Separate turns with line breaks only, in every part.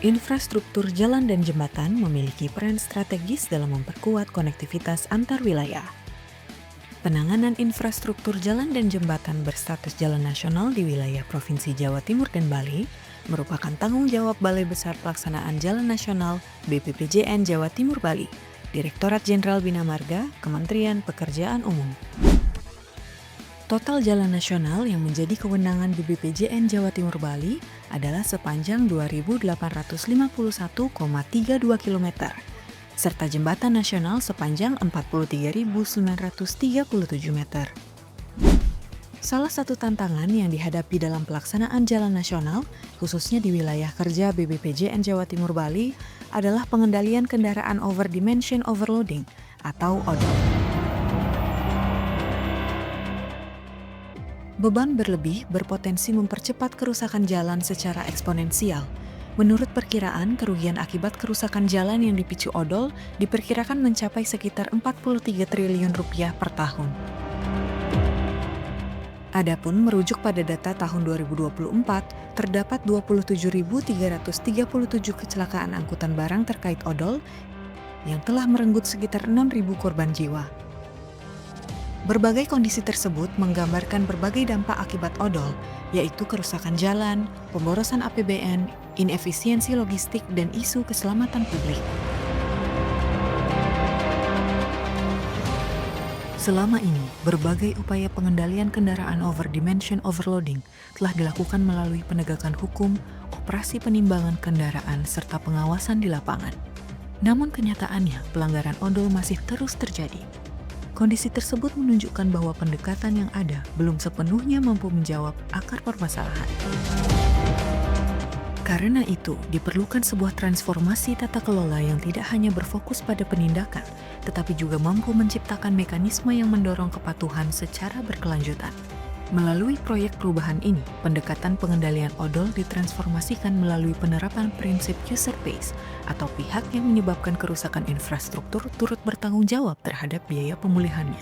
Infrastruktur jalan dan jembatan memiliki peran strategis dalam memperkuat konektivitas antar wilayah. Penanganan infrastruktur jalan dan jembatan berstatus jalan nasional di wilayah Provinsi Jawa Timur dan Bali merupakan tanggung jawab Balai Besar Pelaksanaan Jalan Nasional BPPJN Jawa Timur Bali, Direktorat Jenderal Bina Marga, Kementerian Pekerjaan Umum. Total jalan nasional yang menjadi kewenangan BPPJN Jawa Timur Bali adalah sepanjang 2.851,32 km, serta jembatan nasional sepanjang 43.937 meter. Salah satu tantangan yang dihadapi dalam pelaksanaan jalan nasional, khususnya di wilayah kerja BPPJN Jawa Timur Bali, adalah pengendalian kendaraan over dimension overloading atau ODO. Beban berlebih berpotensi mempercepat kerusakan jalan secara eksponensial. Menurut perkiraan, kerugian akibat kerusakan jalan yang dipicu odol diperkirakan mencapai sekitar 43 triliun rupiah per tahun. Adapun merujuk pada data tahun 2024, terdapat 27.337 kecelakaan angkutan barang terkait odol yang telah merenggut sekitar 6.000 korban jiwa. Berbagai kondisi tersebut menggambarkan berbagai dampak akibat odol, yaitu kerusakan jalan, pemborosan APBN, inefisiensi logistik, dan isu keselamatan publik. Selama ini, berbagai upaya pengendalian kendaraan over dimension overloading telah dilakukan melalui penegakan hukum, operasi penimbangan kendaraan, serta pengawasan di lapangan. Namun kenyataannya, pelanggaran odol masih terus terjadi. Kondisi tersebut menunjukkan bahwa pendekatan yang ada belum sepenuhnya mampu menjawab akar permasalahan. Karena itu, diperlukan sebuah transformasi tata kelola yang tidak hanya berfokus pada penindakan, tetapi juga mampu menciptakan mekanisme yang mendorong kepatuhan secara berkelanjutan. Melalui proyek perubahan ini, pendekatan pengendalian odol ditransformasikan melalui penerapan prinsip user pays atau pihak yang menyebabkan kerusakan infrastruktur turut bertanggung jawab terhadap biaya pemulihannya.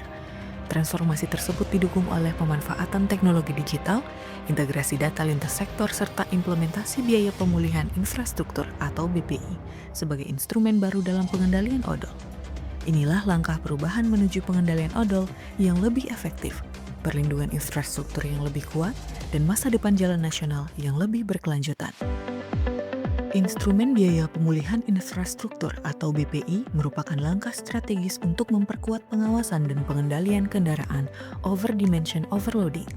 Transformasi tersebut didukung oleh pemanfaatan teknologi digital, integrasi data lintas sektor, serta implementasi biaya pemulihan infrastruktur atau BPI sebagai instrumen baru dalam pengendalian odol. Inilah langkah perubahan menuju pengendalian odol yang lebih efektif, perlindungan infrastruktur yang lebih kuat, dan masa depan jalan nasional yang lebih berkelanjutan. Instrumen biaya pemulihan infrastruktur atau BPI merupakan langkah strategis untuk memperkuat pengawasan dan pengendalian kendaraan over dimension overloading.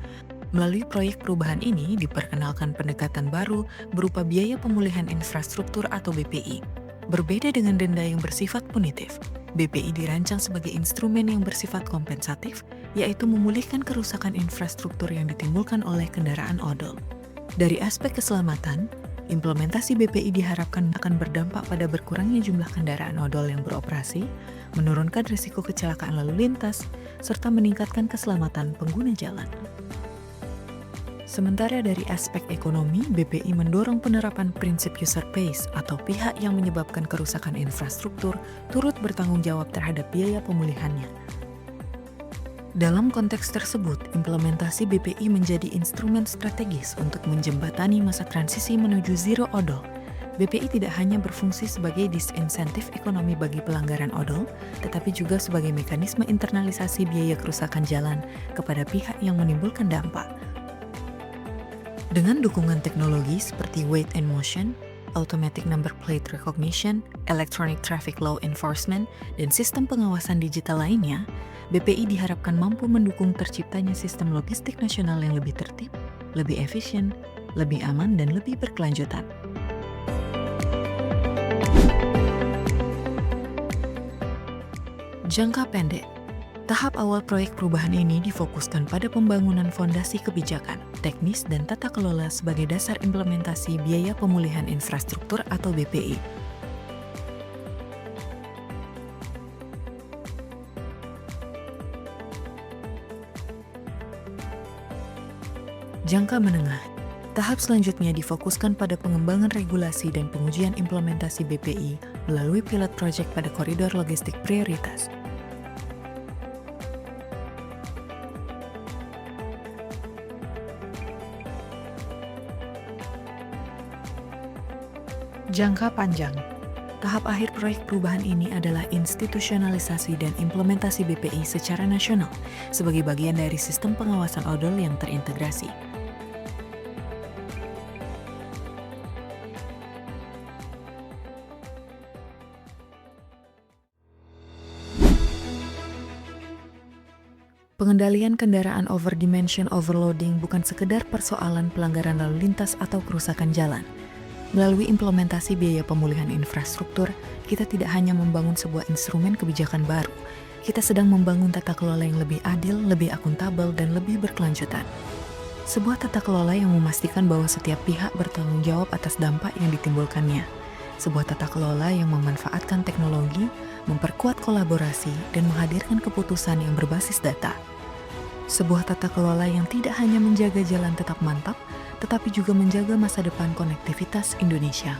Melalui proyek perubahan ini diperkenalkan pendekatan baru berupa biaya pemulihan infrastruktur atau BPI. Berbeda dengan denda yang bersifat punitif, BPI dirancang sebagai instrumen yang bersifat kompensatif, yaitu memulihkan kerusakan infrastruktur yang ditimbulkan oleh kendaraan odol. Dari aspek keselamatan, implementasi BPI diharapkan akan berdampak pada berkurangnya jumlah kendaraan odol yang beroperasi, menurunkan risiko kecelakaan lalu lintas, serta meningkatkan keselamatan pengguna jalan. Sementara dari aspek ekonomi, BPI mendorong penerapan prinsip user pays atau pihak yang menyebabkan kerusakan infrastruktur turut bertanggung jawab terhadap biaya pemulihannya. Dalam konteks tersebut, implementasi BPI menjadi instrumen strategis untuk menjembatani masa transisi menuju zero odol. BPI tidak hanya berfungsi sebagai disinsentif ekonomi bagi pelanggaran odol, tetapi juga sebagai mekanisme internalisasi biaya kerusakan jalan kepada pihak yang menimbulkan dampak. Dengan dukungan teknologi seperti weight and motion, automatic number plate recognition, electronic traffic law enforcement, dan sistem pengawasan digital lainnya, BPI diharapkan mampu mendukung terciptanya sistem logistik nasional yang lebih tertib, lebih efisien, lebih aman, dan lebih berkelanjutan. Jangka pendek. Tahap awal proyek perubahan ini difokuskan pada pembangunan fondasi kebijakan, teknis, dan tata kelola sebagai dasar implementasi biaya pemulihan infrastruktur atau BPI. Jangka menengah. Tahap selanjutnya difokuskan pada pengembangan regulasi dan pengujian implementasi BPI melalui pilot project pada koridor logistik prioritas.
Jangka panjang.
Tahap akhir proyek perubahan ini adalah institusionalisasi dan implementasi BPI secara nasional sebagai bagian dari sistem pengawasan odol yang terintegrasi. Pengendalian kendaraan overdimension overloading bukan sekedar persoalan pelanggaran lalu lintas atau kerusakan jalan. Melalui implementasi biaya pemulihan infrastruktur, kita tidak hanya membangun sebuah instrumen kebijakan baru, kita sedang membangun tata kelola yang lebih adil, lebih akuntabel, dan lebih berkelanjutan. Sebuah tata kelola yang memastikan bahwa setiap pihak bertanggung jawab atas dampak yang ditimbulkannya. Sebuah tata kelola yang memanfaatkan teknologi, memperkuat kolaborasi, dan menghadirkan keputusan yang berbasis data. Sebuah tata kelola yang tidak hanya menjaga jalan tetap mantap, tetapi juga menjaga masa depan konektivitas Indonesia.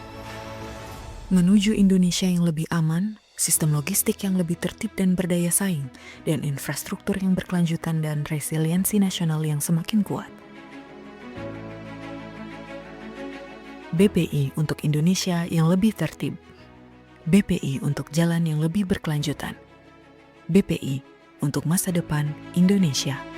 Menuju Indonesia yang lebih aman, sistem logistik yang lebih tertib dan berdaya saing, dan infrastruktur yang berkelanjutan dan resiliensi nasional yang semakin kuat. BPI untuk Indonesia yang lebih tertib. BPI untuk jalan yang lebih berkelanjutan. BPI untuk masa depan Indonesia.